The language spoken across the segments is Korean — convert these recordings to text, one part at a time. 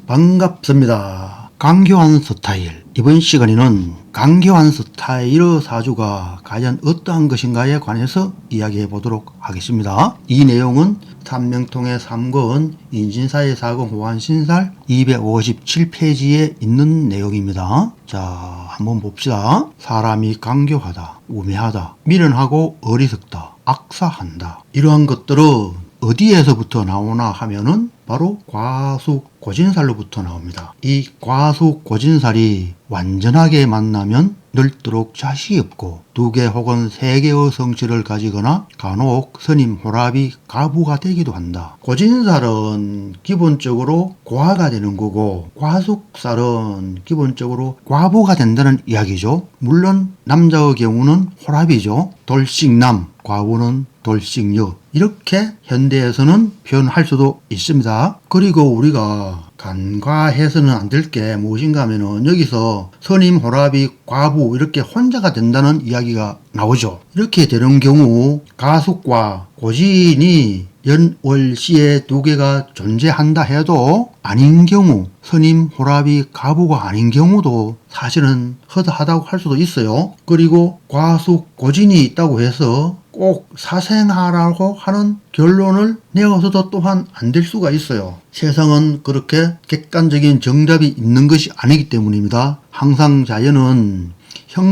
반갑습니다. 강교한 스타일. 이번 시간에는 강교한 스타일의 사주가 과연 어떠한 것인가에 관해서 이야기해 보도록 하겠습니다. 이 내용은 삼명통의 3권 인신사의 사건 호환신살 257페이지에 있는 내용입니다. 자, 한번 봅시다. 사람이 강교하다, 우매하다, 미련하고 어리석다, 악사한다. 이러한 것들은 어디에서부터 나오나 하면은 바로 과숙 고진살로부터 나옵니다. 이 과숙 고진살이 완전하게 만나면 늘도록 자식이 없고 2개 혹은 3개의 성질을 가지거나 간혹 스님 호랍이 가부가 되기도 한다. 고진살은 기본적으로 고아가 되는 거고 과숙살은 기본적으로 과부가 된다는 이야기죠. 물론 남자의 경우는 호랍이죠. 돌싱남, 과부는 돌싱여, 이렇게 현대에서는 표현할 수도 있습니다. 그리고 우리가 간과해서는 안 될 게 무엇인가 하면은 여기서 스님 호랍이 과부 이렇게 혼자가 된다는 이야기가 나오죠. 이렇게 되는 경우 가숙과 고진이 연월시에 2개가 존재한다 해도 아닌 경우, 스님 호랍이 가부가 아닌 경우도 사실은 허다하다고 할 수도 있어요. 그리고 과숙 고진이 있다고 해서 꼭 사생하라고 하는 결론을 내어서도 또한 안 될 수가 있어요. 세상은 그렇게 객관적인 정답이 있는 것이 아니기 때문입니다. 항상 자연은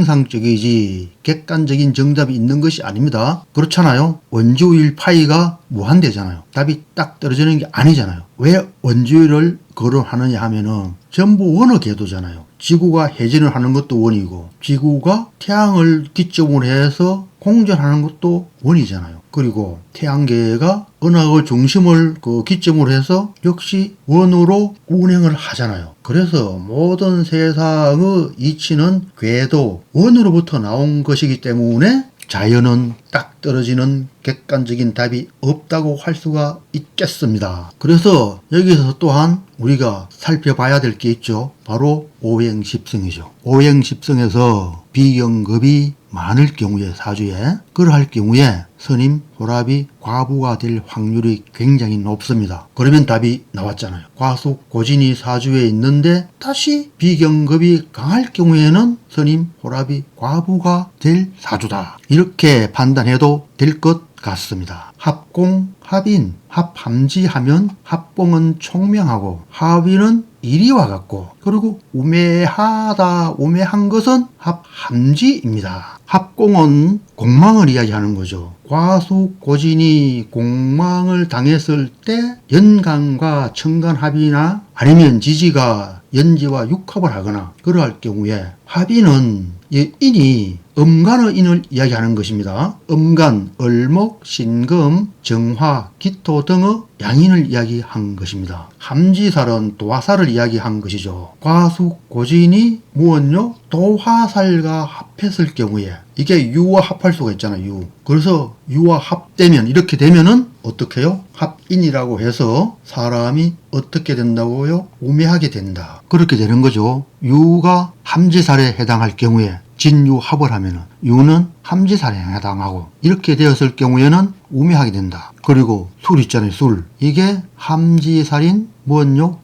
형상적이지 객관적인 정답이 있는 것이 아닙니다. 그렇잖아요. 원주율 파이가 무한대잖아요. 답이 딱 떨어지는 게 아니잖아요. 왜 원주율을 거론하느냐 하면은 전부 원의 궤도잖아요. 지구가 회전을 하는 것도 원이고 지구가 태양을 기점으로 해서 공전하는 것도 원이잖아요. 그리고 태양계가 은하의 중심을 기점으로 해서 역시 원으로 운행을 하잖아요. 그래서 모든 세상의 이치는 궤도, 원으로부터 나온 것이기 때문에 자연은 딱 떨어지는 객관적인 답이 없다고 할 수가 있겠습니다. 그래서 여기서 또한 우리가 살펴봐야 될 게 있죠. 바로 오행십성이죠. 오행십성에서 비경급이 많을 경우에 사주에 그러할 경우에 스님 호랍이 과부가 될 확률이 굉장히 높습니다. 그러면 답이 나왔잖아요. 과숙 고진이 사주에 있는데 다시 비경급이 강할 경우에는 스님 호랍이 과부가 될 사주다. 이렇게 판단해도 될 것 같습니다. 합공, 합인, 합함지하면 합공은 총명하고 합인은 이리와 같고 그리고 우매한 것은 합함지입니다. 합공은 공망을 이야기하는 거죠. 과숙 고진이 공망을 당했을 때 연간과 청간합이나 아니면 지지가 연지와 육합을 하거나 그러할 경우에 합인은 인이 음간의 인을 이야기하는 것입니다. 음간, 을목, 신금, 정화, 기토 등의 양인을 이야기한 것입니다. 함지살은 도화살을 이야기한 것이죠. 과숙 고진이 무엇요? 도화살과 합했을 경우에 이게 유와 합할 수가 있잖아요. 그래서 유와 합되면 이렇게 되면은 어떻게 해요? 합인이라고 해서 사람이 어떻게 된다고요? 우매하게 된다. 그렇게 되는 거죠. 유가 함지살에 해당할 경우에 진유합을 하면은 유는 함지살에 해당하고 이렇게 되었을 경우에는 우매하게 된다. 그리고 술 있잖아요. 술. 이게 함지살인 무엇요?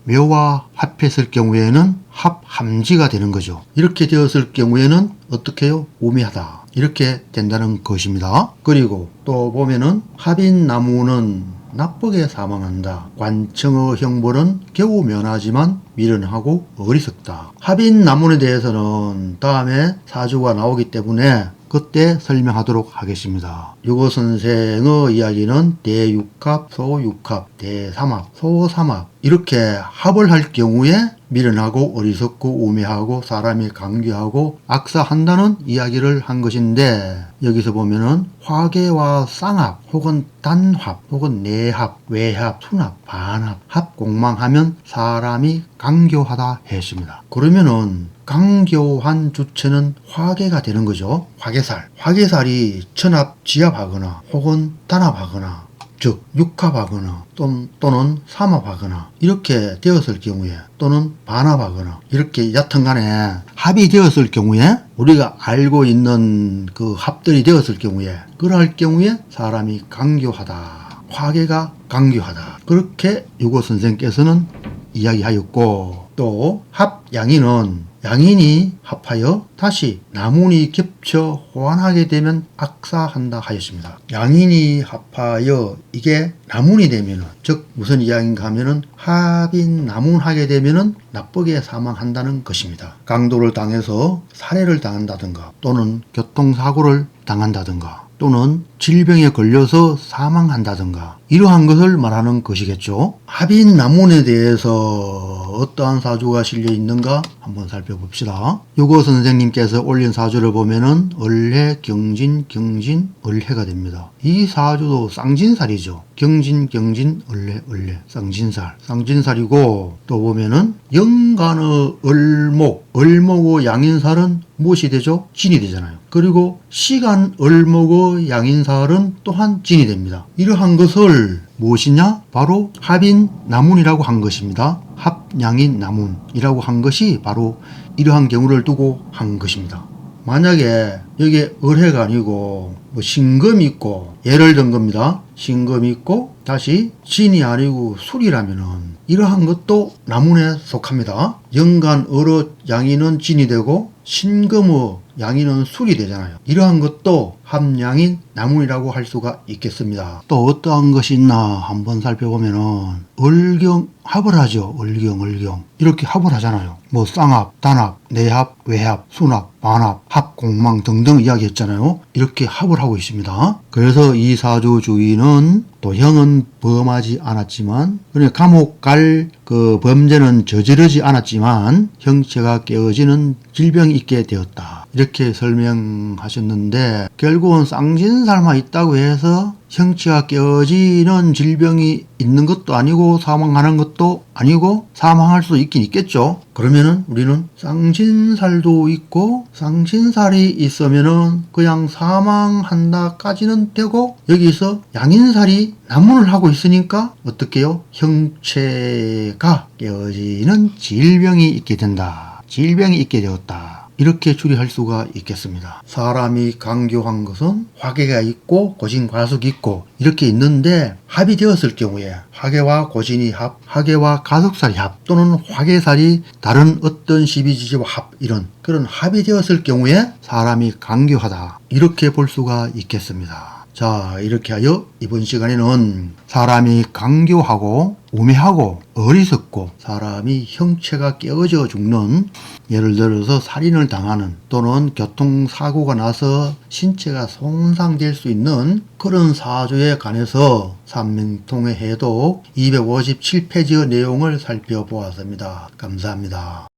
묘와 합했을 경우에는 합함지가 되는 거죠. 이렇게 되었을 경우에는 어떻게 해요? 우매하다. 이렇게 된다는 것입니다. 그리고 또 보면은 합인나무는 나쁘게 사망한다. 관청의 형벌은 겨우 면하지만 미련하고 어리석다. 합인나문에 대해서는 다음에 사주가 나오기 때문에 그때 설명하도록 하겠습니다. 유고 선생의 이야기는 대육합, 소육합, 대삼합, 소삼합 이렇게 합을 할 경우에 미련하고 어리석고 우매하고 사람이 강귀하고 악사한다는 이야기를 한 것인데 여기서 보면은 화계와 쌍합 혹은 단합 혹은 내합, 외합, 순합, 반합, 합공망하면 사람이 강교하다 했습니다. 그러면은 강교한 주체는 화계가 되는 거죠. 화계살. 화계살이 천합, 지합하거나 혹은 단합하거나 즉 육합하거나 또는 삼합하거나 이렇게 되었을 경우에 또는 반합하거나 이렇게 얕은 간에 합이 되었을 경우에 우리가 알고 있는 그 합들이 되었을 경우에 그럴 경우에 사람이 강교하다. 화계가 강교하다. 그렇게 유고 선생께서는 이야기하였고, 또 합양인은 양인이 합하여 다시 나문이 겹쳐 호환하게 되면 악사한다 하였습니다. 양인이 합하여 이게 나문이 되면은, 즉 무슨 이야기인가 하면은 합인 나문하게 되면은 나쁘게 사망한다는 것입니다. 강도를 당해서 살해를 당한다든가, 또는 교통사고를 당한다든가, 또는 질병에 걸려서 사망한다든가, 이러한 것을 말하는 것이겠죠. 합인 나문에 대해서 어떠한 사주가 실려 있는가 한번 살펴봅시다. 유고 선생님께서 올린 사주를 보면은 을해, 경진, 을해가 됩니다. 이 사주도 쌍진살이죠. 경진, 을해, 쌍진살이고, 또 보면은 연간의 을목의 양인살은 무엇이 되죠? 진이 되잖아요. 그리고 시간 을목의 양인살은 또한 진이 됩니다. 이러한 것을 무엇이냐? 바로 합인 나문이라고 한 것입니다. 합양인 나문이라고 한 것이 바로 이러한 경우를 두고 한 것입니다. 만약에 여기에 을해가 아니고 뭐 신금이 있고, 예를 든 겁니다. 신금이 있고 다시 진이 아니고 술이라면은 이러한 것도 나문에 속합니다. 연간 을의 양인은 진이 되고 신금의 양인은 술이 되잖아요. 이러한 것도 합양인 나문이라고 할 수가 있겠습니다. 또 어떠한 것이 있나 한번 살펴보면은 을경 합을 하죠. 을경 이렇게 합을 하잖아요. 뭐 쌍합, 단합, 내합, 외합, 순합, 반합, 합, 공망 등등 이야기했잖아요. 이렇게 합을 하고 있습니다. 그래서 이 사주 주인은 또 형은 범하지 않았지만, 그러니까 감옥 갈 그 범죄는 저지르지 않았지만 형체가 깨어지는 질병이 있게 되었다. 이렇게 설명하셨는데, 결국은 쌍진살만 있다고 해서 형체가 깨어지는 질병이 있는 것도 아니고 사망하는 것도 아니고, 사망할 수 있긴 있겠죠. 그러면은 우리는 쌍진살도 있고 쌍진살이 있으면은 그냥 사망한다까지는 되고, 여기서 양인살이 나문을 하고 있으니까 어떻게요? 형체가 깨어지는 질병이 있게 된다. 질병이 있게 되었다. 이렇게 추리할 수가 있겠습니다. 사람이 강교한 것은 화계가 있고 고진과숙이 있고 이렇게 있는데, 합이 되었을 경우에 화계와 고진이 합, 화계와 가석살이 합, 또는 화계살이 다른 어떤 12지지와 합, 이런 그런 합이 되었을 경우에 사람이 강교하다, 이렇게 볼 수가 있겠습니다. 자, 이렇게 하여 이번 시간에는 사람이 강교하고 우매하고 어리석고 사람이 형체가 깨어져 죽는, 예를 들어서 살인을 당하는, 또는 교통사고가 나서 신체가 손상될 수 있는 그런 사주에 관해서 삼명통의 해독 257페이지의 내용을 살펴보았습니다. 감사합니다.